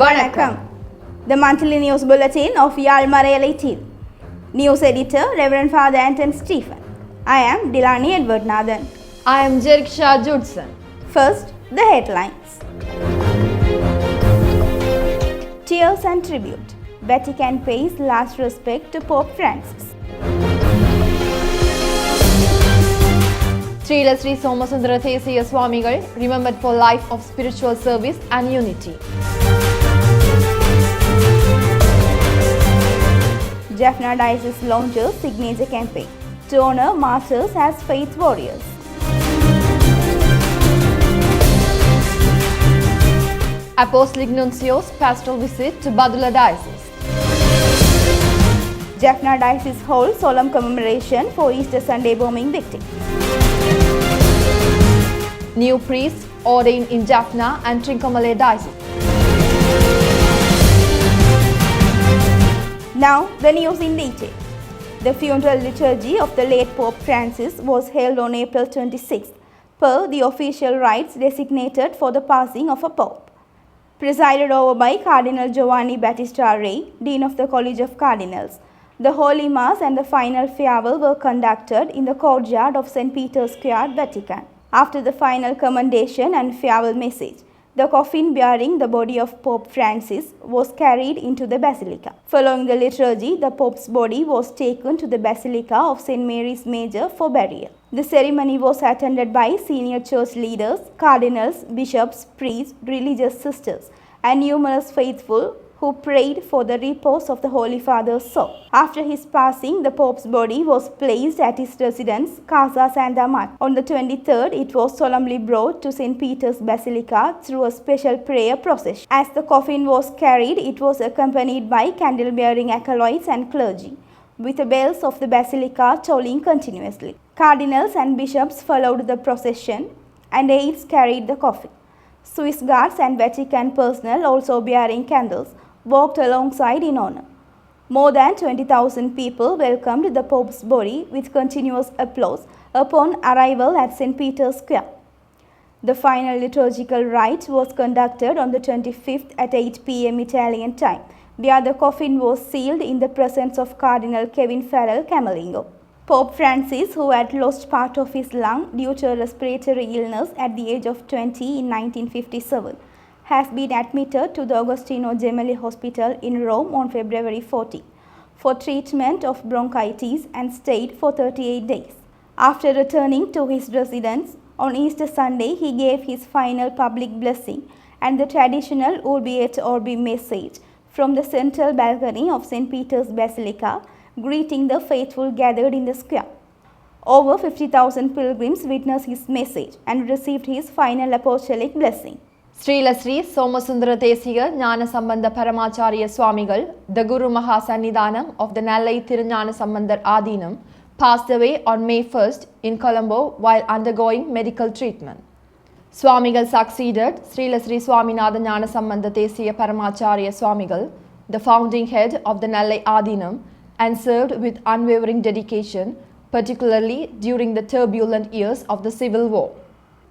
Vanakkam. The monthly news bulletin of Yarl Marai. News editor Reverend Father Anton Stephen. I am Dilani Edward Nathan. I am Jeriksha Judson. First, the headlines. Tears and tribute. Vatican pays last respect to Pope Francis. Sri Somasundara Swamigal remembered for life of spiritual service and unity. Jaffna Diocese launches signature campaign to honor Martyrs as faith warriors. Apostolic Nuncio's pastoral visit to Badulla Diocese. Jaffna Diocese holds solemn commemoration for Easter Sunday bombing victim. New priests ordained in Jaffna and Trincomalee Diocese. Now, the news in detail. The funeral liturgy of the late Pope Francis was held on April 26th, per the official rites designated for the passing of a Pope. Presided over by Cardinal Giovanni Battista Re, Dean of the College of Cardinals, the Holy Mass and the final farewell were conducted in the courtyard of St. Peter's Square, Vatican. After the final commendation and farewell message, the coffin bearing the body of Pope Francis was carried into the Basilica. Following the liturgy, the Pope's body was taken to the Basilica of St. Mary's Major for burial. The ceremony was attended by senior church leaders, cardinals, bishops, priests, religious sisters, and numerous faithful who prayed for the repose of the Holy Father's soul. After his passing, the Pope's body was placed at his residence, Casa Santa Marta. On the 23rd, it was solemnly brought to St. Peter's Basilica through a special prayer procession. As the coffin was carried, it was accompanied by candle-bearing acolytes and clergy, with the bells of the Basilica tolling continuously. Cardinals and bishops followed the procession, and aides carried the coffin. Swiss guards and Vatican personnel, also bearing candles, walked alongside in honor. More than 20,000 people welcomed the Pope's body with continuous applause upon arrival at St. Peter's Square. The final liturgical rite was conducted on the 25th at 8 p.m. Italian time, where the coffin was sealed in the presence of Cardinal Kevin Farrell Camerlengo. Pope Francis, who had lost part of his lung due to a respiratory illness at the age of 20 in 1957, has been admitted to the Agostino Gemelli Hospital in Rome on February 14 for treatment of bronchitis and stayed for 38 days. After returning to his residence on Easter Sunday, he gave his final public blessing and the traditional Urbi et Orbi message from the central balcony of St. Peter's Basilica, greeting the faithful gathered in the square. Over 50,000 pilgrims witnessed his message and received his final apostolic blessing. Sri Somasundara Jnana Sambandha Paramacharya Swamigal, the Guru Mahasannidhanam of the Alai Tirunjana Sambandhar Adinam, passed away on May 1st in Colombo while undergoing medical treatment. Swamigal succeeded Sri Swaminatha Jnana Sambandha Paramacharya Swamigal, the founding head of the Alai Adinam, and served with unwavering dedication, particularly during the turbulent years of the Civil War.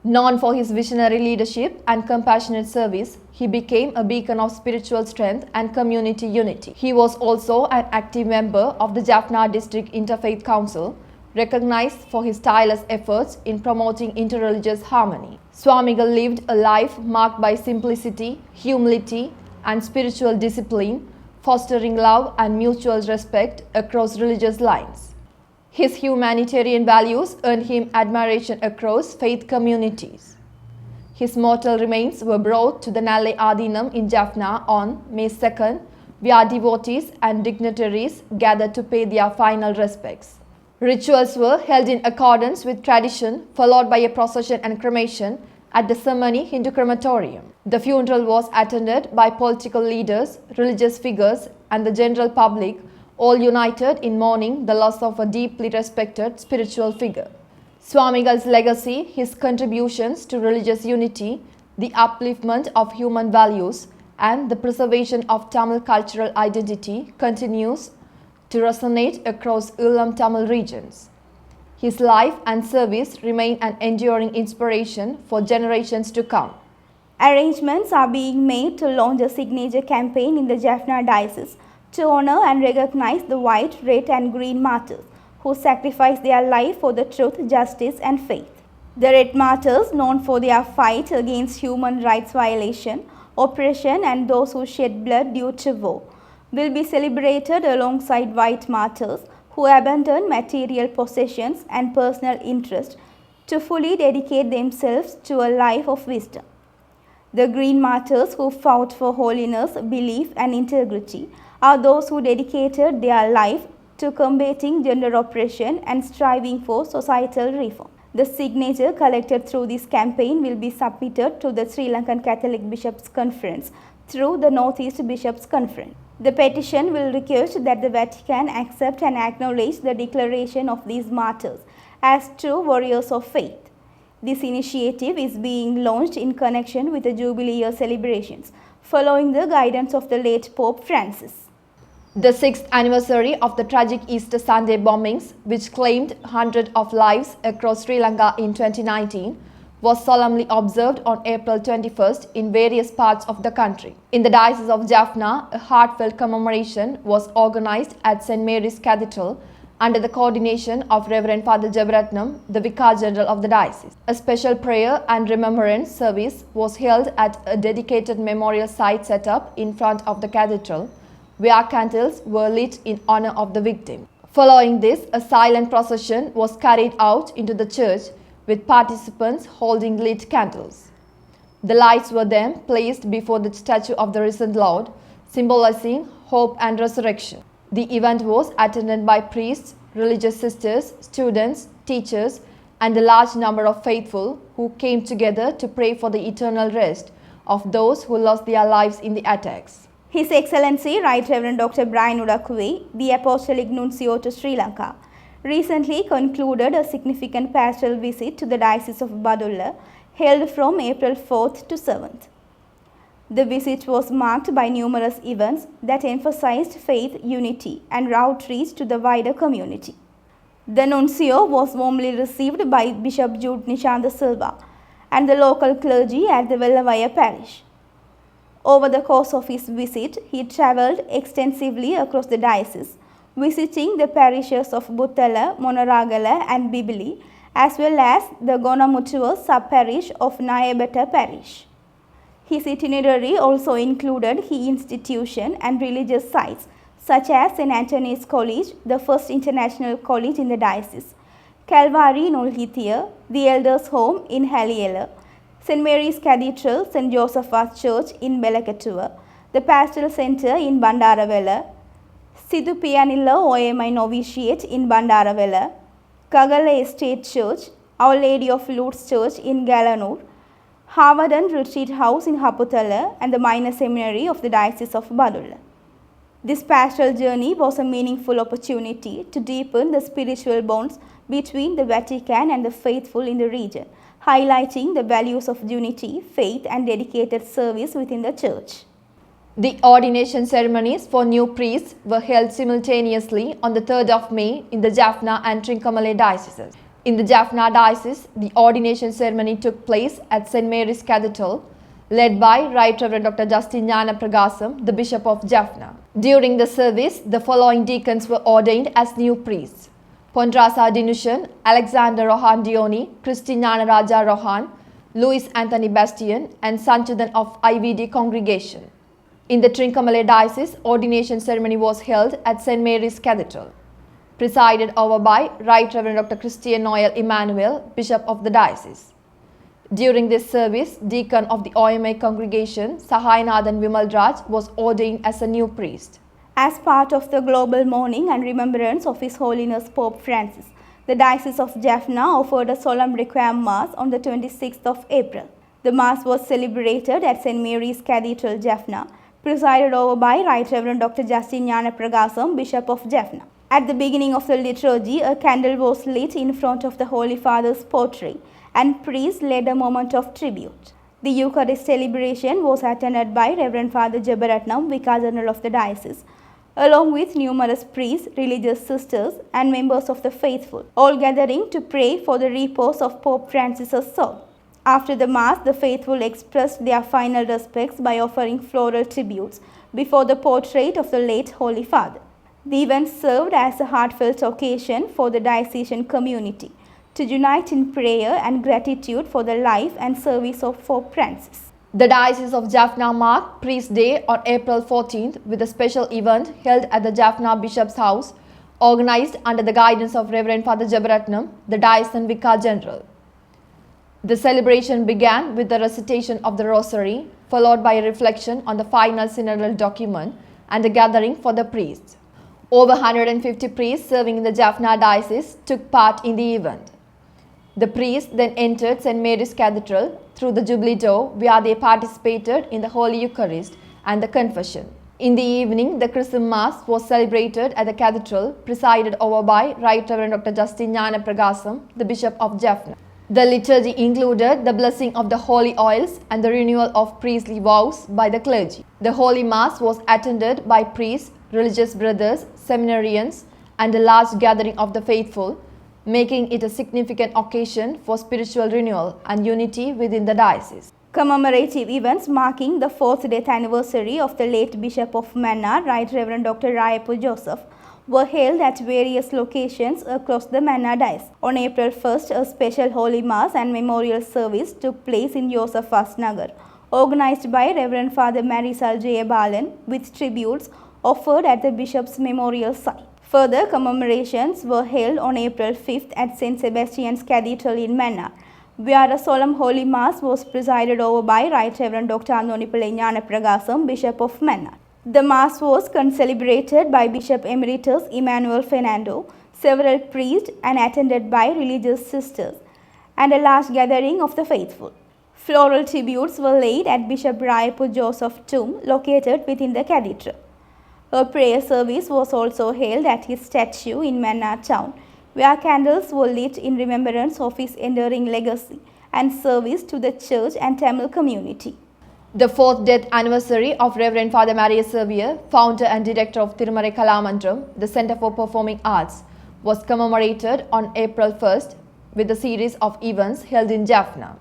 Known for his visionary leadership and compassionate service, he became a beacon of spiritual strength and community unity. He was also an active member of the Jaffna District Interfaith Council, recognized for his tireless efforts in promoting interreligious harmony. Swamigal lived a life marked by simplicity, humility, and spiritual discipline, fostering love and mutual respect across religious lines. His humanitarian values earned him admiration across faith communities. His mortal remains were brought to the Alai Adinam in Jaffna on May 2nd, where devotees and dignitaries gathered to pay their final respects. Rituals were held in accordance with tradition, followed by a procession and cremation at the Samani Hindu crematorium. The funeral was attended by political leaders, religious figures, and the general public, all united in mourning the loss of a deeply respected spiritual figure. Swamigal's legacy, his contributions to religious unity, the upliftment of human values, and the preservation of Tamil cultural identity continues to resonate across Ulam Tamil regions. His life and service remain an enduring inspiration for generations to come. Arrangements are being made to launch a signature campaign in the Jaffna Diocese to honor and recognize the white, red and green martyrs who sacrificed their life for the truth, justice and faith. The red martyrs, known for their fight against human rights violation, oppression and those who shed blood due to war, will be celebrated alongside white martyrs who abandoned material possessions and personal interest to fully dedicate themselves to a life of wisdom. The green martyrs who fought for holiness, belief and integrity are those who dedicated their life to combating gender oppression and striving for societal reform. The signature collected through this campaign will be submitted to the Sri Lankan Catholic Bishops' Conference through the Northeast Bishops' Conference. The petition will request that the Vatican accept and acknowledge the declaration of these martyrs as true warriors of faith. This initiative is being launched in connection with the Jubilee Year celebrations, following the guidance of the late Pope Francis. The 6th anniversary of the tragic Easter Sunday bombings, which claimed hundreds of lives across Sri Lanka in 2019, was solemnly observed on April 21st in various parts of the country. In the Diocese of Jaffna, a heartfelt commemoration was organized at St. Mary's Cathedral under the coordination of Reverend Father Jebaratnam, the Vicar General of the Diocese. A special prayer and remembrance service was held at a dedicated memorial site set up in front of the cathedral, where candles were lit in honor of the victim. Following this, a silent procession was carried out into the church with participants holding lit candles. The lights were then placed before the statue of the risen Lord, symbolizing hope and resurrection. The event was attended by priests, religious sisters, students, teachers, and a large number of faithful who came together to pray for the eternal rest of those who lost their lives in the attacks. His Excellency Right Reverend Dr. Brian Udakwe, the Apostolic Nuncio to Sri Lanka, recently concluded a significant pastoral visit to the Diocese of Badulla, held from April 4th to 7th. The visit was marked by numerous events that emphasized faith, unity, and outreach to the wider community. The Nuncio was warmly received by Bishop Jude Nishanda Silva and the local clergy at the Vellavaya parish. Over the course of his visit, he travelled extensively across the diocese, visiting the parishes of Buttala, Monaragala and Bibili, as well as the Gonamutua sub-parish of Nayabetta parish. His itinerary also included key institutions and religious sites such as St. Anthony's College, the first international college in the diocese, Calvary in Ulhithia, the Elders' Home in Haliela, St. Mary's Cathedral, St. Joseph's Church in Belakatua, the Pastoral Center in Bandaravela, Sidhu Piyanilla OMI Novitiate in Bandaravela, Kagala Estate Church, Our Lady of Lourdes Church in Galanur, Harvard and Retreat House in Haputala, and the Minor Seminary of the Diocese of Badulla. This pastoral journey was a meaningful opportunity to deepen the spiritual bonds between the Vatican and the faithful in the region, highlighting the values of unity, faith, and dedicated service within the Church. The ordination ceremonies for new priests were held simultaneously on the 3rd of May in the Jaffna and Trincomalee dioceses. In the Jaffna diocese, the ordination ceremony took place at St. Mary's Cathedral, led by Right Reverend Dr. Justin Jnana Pragasam, the Bishop of Jaffna. During the service, the following deacons were ordained as new priests: Pondrasa Dinushan, Alexander Rohan Dioni, Christina Raja Rohan, Louis Anthony Bastian, and Sanchudan of IVD congregation. In the Trincomalee diocese, ordination ceremony was held at St. Mary's Cathedral, presided over by Right Reverend Dr. Christian Noel Emmanuel, Bishop of the diocese. During this service, deacon of the OMA congregation, Sahayanathan Vimalraj, was ordained as a new priest. As part of the global mourning and remembrance of His Holiness Pope Francis, the Diocese of Jaffna offered a solemn Requiem Mass on the 26th of April. The Mass was celebrated at St. Mary's Cathedral, Jaffna, presided over by Right Reverend Dr. Justin Jnana Pragasam, Bishop of Jaffna. At the beginning of the liturgy, a candle was lit in front of the Holy Father's portrait, and priests led a moment of tribute. The Eucharist celebration was attended by Reverend Father Jebaratnam, Vicar General of the Diocese, along with numerous priests, religious sisters, and members of the faithful, all gathering to pray for the repose of Pope Francis's soul. After the Mass, the faithful expressed their final respects by offering floral tributes before the portrait of the late Holy Father. The event served as a heartfelt occasion for the diocesan community to unite in prayer and gratitude for the life and service of Pope Francis. The Diocese of Jaffna marked Priest Day on April 14th with a special event held at the Jaffna Bishop's House, organized under the guidance of Reverend Father Jebaratnam, the Diocesan Vicar General. The celebration began with the recitation of the Rosary, followed by a reflection on the final synodal document and a gathering for the priests. Over 150 priests serving in the Jaffna Diocese took part in the event. The priests then entered St. Mary's Cathedral through the Jubilee door, where they participated in the Holy Eucharist and the Confession. In the evening, the Chrism Mass was celebrated at the Cathedral, presided over by Right Reverend Dr. Justin Gnana Pragasam, the Bishop of Jaffna. The liturgy included the blessing of the holy oils and the renewal of priestly vows by the clergy. The Holy Mass was attended by priests, religious brothers, seminarians, and a large gathering of the faithful, making it a significant occasion for spiritual renewal and unity within the diocese. Commemorative events marking the 4th death anniversary of the late Bishop of Mannar, Right Reverend Dr. Rayapu Joseph, were held at various locations across the Mannar Diocese. On April 1st, a special Holy Mass and memorial service took place in Josephus Nagar, organized by Reverend Father Marisal Jayabalan, with tributes offered at the Bishop's memorial site. Further commemorations were held on April 5th at St. Sebastian's Cathedral in Mannar, where a solemn Holy Mass was presided over by Right Reverend Dr. Andonipillai Gnana Pragasam, Bishop of Mannar. The Mass was celebrated by Bishop Emeritus Emmanuel Fernando, several priests, and attended by religious sisters, and a large gathering of the faithful. Floral tributes were laid at Bishop Rayapu Joseph's tomb, located within the cathedral. A prayer service was also held at his statue in Mannar town, where candles were lit in remembrance of his enduring legacy and service to the church and Tamil community. The 4th death anniversary of Reverend Father Maria Xavier, founder and director of Tirumare Kalamandram, the Center for Performing Arts, was commemorated on April 1st with a series of events held in Jaffna.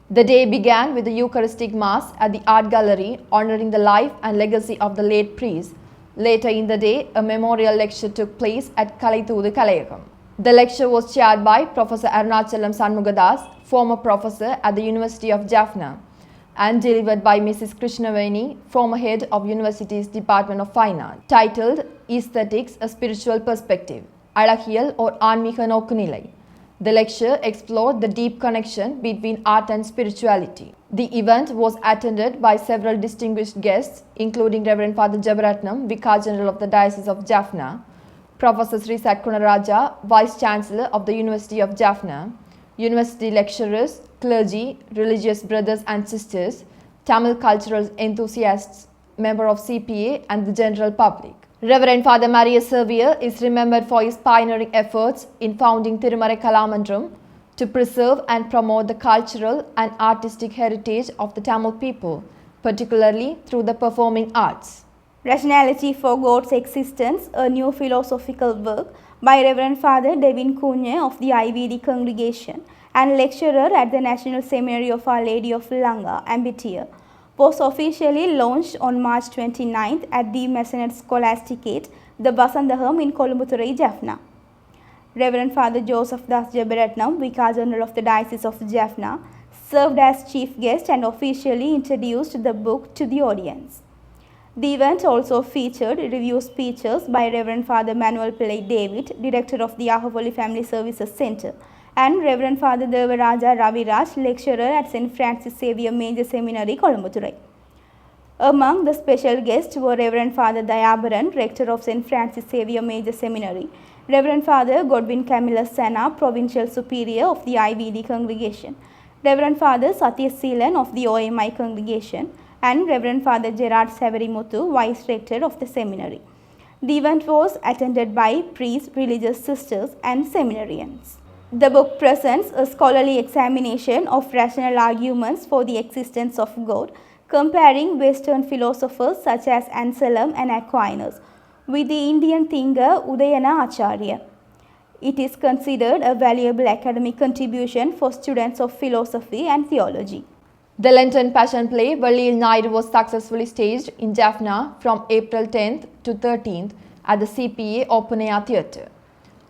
The day began with the Eucharistic Mass at the Art Gallery, honoring the life and legacy of the late priest. Later in the day, a memorial lecture took place at Kalaithudu Kalayagam. The lecture was chaired by Professor Arunachalam Sanmugadas, former professor at the University of Jaffna, and delivered by Mrs. Krishnaveni, former head of University's Department of Fine Art, titled Aesthetics, a Spiritual Perspective, Alakiyal or Aanmika Nokkunilai. The lecture explored the deep connection between art and spirituality. The event was attended by several distinguished guests, including Reverend Father Jebaratnam, Vicar General of the Diocese of Jaffna, Professor Sri Satkunaraja, Vice Chancellor of the University of Jaffna, university lecturers, clergy, religious brothers and sisters, Tamil cultural enthusiasts, member of CPA, and the general public. Reverend Father Maria Xavier is remembered for his pioneering efforts in founding Tirumare Kalamandram to preserve and promote the cultural and artistic heritage of the Tamil people, particularly through the performing arts. Rationality for God's Existence, a new philosophical work by Reverend Father Devin Kunye of the IVD congregation and lecturer at the National Seminary of Our Lady of Lanka, Ambitier, was officially launched on March 29th at the Masonet Scholasticate, the Basandaham in Kolumbuturai, Jaffna. Reverend Father Joseph Das Jebaratnam, Vicar General of the Diocese of Jaffna, served as chief guest and officially introduced the book to the audience. The event also featured review speeches by Reverend Father Manuel Pillai David, Director of the Ahopoli Family Services Center, and Reverend Father Devaraja Raviraj, lecturer at St. Francis Xavier Major Seminary, Kolumbuturai. Among the special guests were Reverend Father Dayabaran, Rector of St. Francis Xavier Major Seminary, Reverend Father Godwin Camillus Sana, Provincial Superior of the IVD congregation, Reverend Father Satyas Seelan of the OMI congregation, and Reverend Father Gerard Savarimutu, Vice Rector of the seminary. The event was attended by priests, religious sisters, and seminarians. The book presents a scholarly examination of rational arguments for the existence of God, comparing Western philosophers such as Anselm and Aquinas with the Indian thinker Udayana Acharya. It is considered a valuable academic contribution for students of philosophy and theology. The Lenten Passion Play Vallil Naidu was successfully staged in Jaffna from April 10th to 13th at the CPA Open Air Theatre.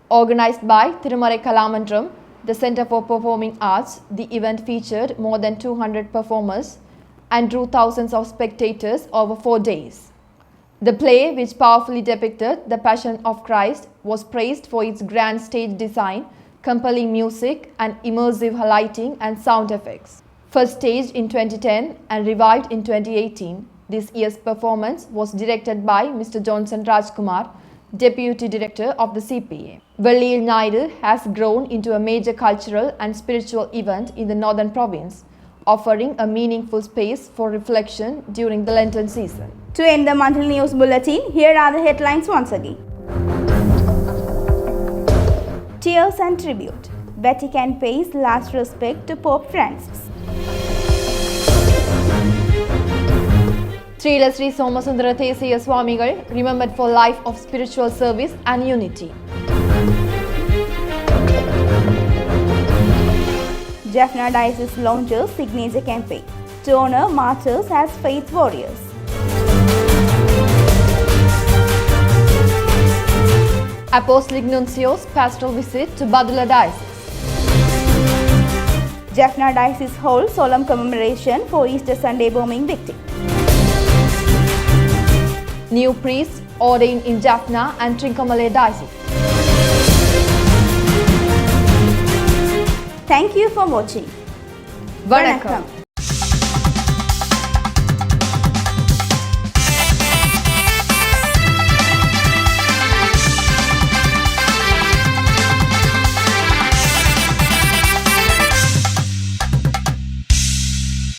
Organized by Thirumarai Kalamandram, the Center for Performing Arts, the event featured more than 200 performers and drew thousands of spectators over 4 days. The play, which powerfully depicted the Passion of Christ, was praised for its grand stage design, compelling music, and immersive lighting and sound effects. First staged in 2010 and revived in 2018, this year's performance was directed by Mr. Johnson Rajkumar, Deputy Director of the CPA. Vallil Naidu has grown into a major cultural and spiritual event in the northern province, offering a meaningful space for reflection during the Lenten season. To end the monthly news bulletin, here are the headlines once again. Tears and tribute. Vatican pays last respect to Pope Francis. Sri Sri Somasundara Swamigal remembered for life of spiritual service and unity. Jaffna Diocese launches signature campaign to honor martyrs as faith warriors. Apostolic Nuncio's pastoral visit to Badulla Diocese. Jaffna Diocese holds solemn commemoration for Easter Sunday bombing victim. New priests ordained in Jaffna and Trincomalee Diocese. Thank you for watching. Vanakkam.